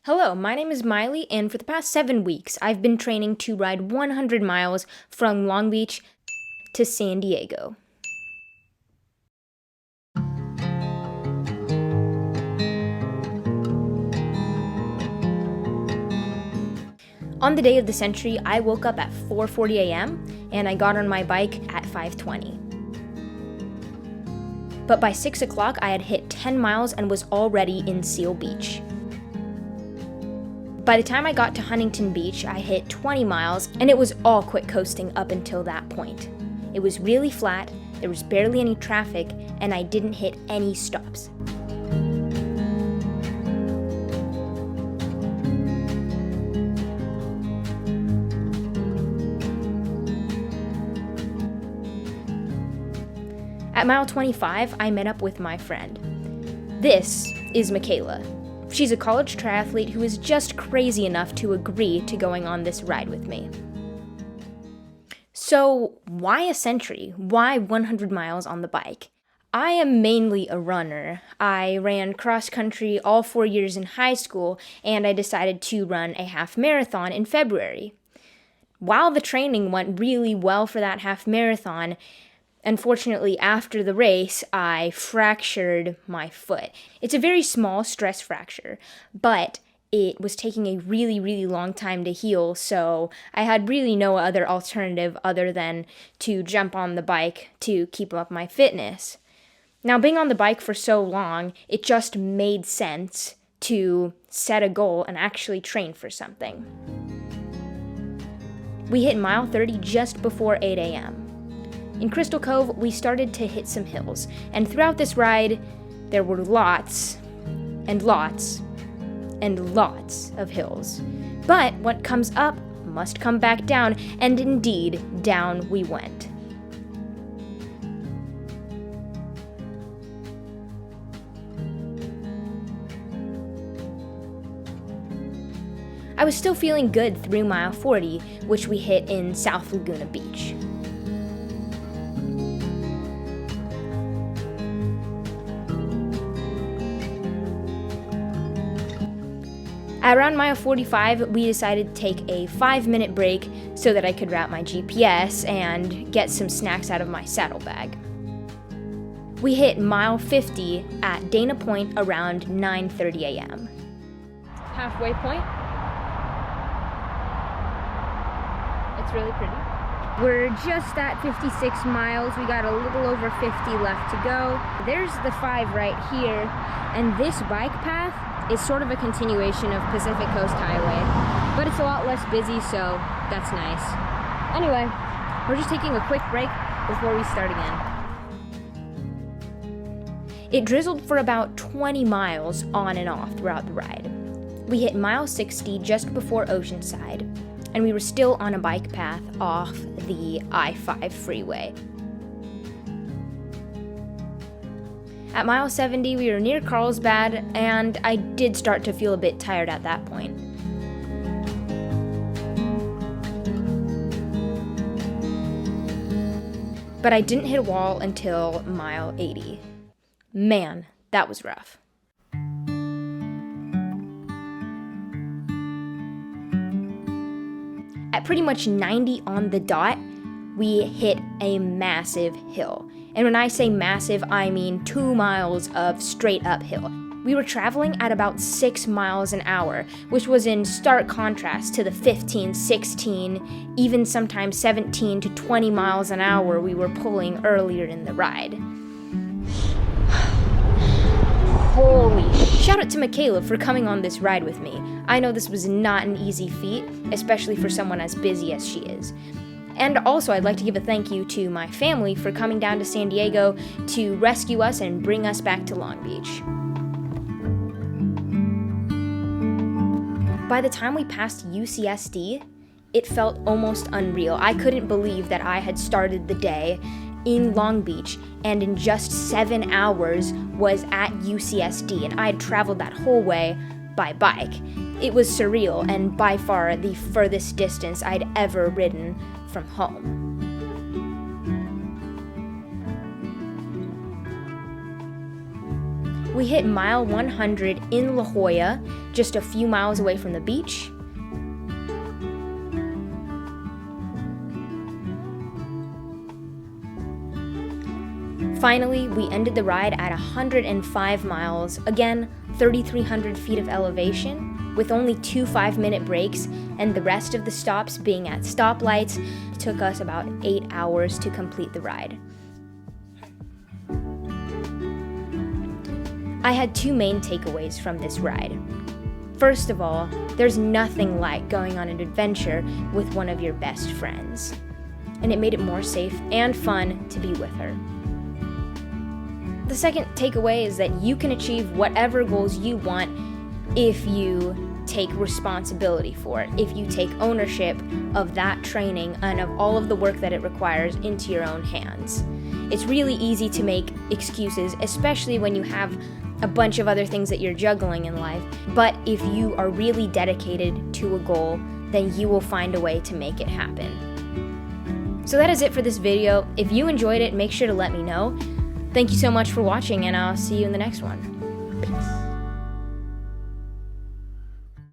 Hello, my name is Miley, and for the past 7 weeks, I've been training to ride 100 miles from Long Beach to San Diego. On the day of the century, I woke up at 4:40 a.m. and I got on my bike at 5:20. But by 6 o'clock, I had hit 10 miles and was already in Seal Beach. By the time I got to Huntington Beach, I hit 20 miles, and it was all quick coasting up until that point. It was really flat, there was barely any traffic, and I didn't hit any stops. At mile 25, I met up with my friend. This is Michaela. She's a college triathlete who is just crazy enough to agree to going on this ride with me. So, why a century? Why 100 miles on the bike? I am mainly a runner. I ran cross country all 4 years in high school, and I decided to run a half marathon in February. While the training went really well for that half marathon, unfortunately, after the race, I fractured my foot. It's a very small stress fracture, but it was taking a really, really long time to heal, so I had really no other alternative other than to jump on the bike to keep up my fitness. Now, being on the bike for so long, it just made sense to set a goal and actually train for something. We hit mile 30 just before 8 a.m. In Crystal Cove, we started to hit some hills, and throughout this ride, there were lots and lots and lots of hills. But what comes up must come back down, and indeed, down we went. I was still feeling good through mile 40, which we hit in South Laguna Beach. At around mile 45, we decided to take a 5-minute break so that I could route my GPS and get some snacks out of my saddlebag. We hit mile 50 at Dana Point around 9:30 a.m. Halfway point. It's really pretty. We're just at 56 miles. We got a little over 50 left to go. There's the 5 right here, and this bike path is sort of a continuation of Pacific Coast Highway, but it's a lot less busy, so that's nice. Anyway, we're just taking a quick break before we start again. It drizzled for about 20 miles on and off throughout the ride. We hit mile 60 just before Oceanside, and we were still on a bike path off the I-5 freeway. At mile 70, we were near Carlsbad, and I did start to feel a bit tired at that point. But I didn't hit a wall until mile 80. Man, that was rough. At pretty much 90 on the dot, we hit a massive hill. And when I say massive, I mean 2 miles of straight uphill. We were traveling at about 6 miles an hour, which was in stark contrast to the 15, 16, even sometimes 17 to 20 miles an hour we were pulling earlier in the ride. Holy shout out to Michaela for coming on this ride with me. I know this was not an easy feat, especially for someone as busy as she is. And also, I'd like to give a thank you to my family for coming down to San Diego to rescue us and bring us back to Long Beach. By the time we passed UCSD, it felt almost unreal. I couldn't believe that I had started the day in Long Beach and in just 7 hours was at UCSD, and I had traveled that whole way by bike. It was surreal and by far the furthest distance I'd ever ridden from home. We hit mile 100 in La Jolla, just a few miles away from the beach. Finally, we ended the ride at 105 miles, again 3,300 feet of elevation, with only 2 5-minute breaks, and the rest of the stops being at stoplights. It took us about 8 hours to complete the ride. I had 2 main takeaways from this ride. First of all, there's nothing like going on an adventure with one of your best friends, and it made it more safe and fun to be with her. The second takeaway is that you can achieve whatever goals you want if you take responsibility for it, if you take ownership of that training and of all of the work that it requires into your own hands. It's really easy to make excuses, especially when you have a bunch of other things that you're juggling in life, but if you are really dedicated to a goal, then you will find a way to make it happen. So that is it for this video. If you enjoyed it, make sure to let me know. Thank you so much for watching, and I'll see you in the next one. Peace.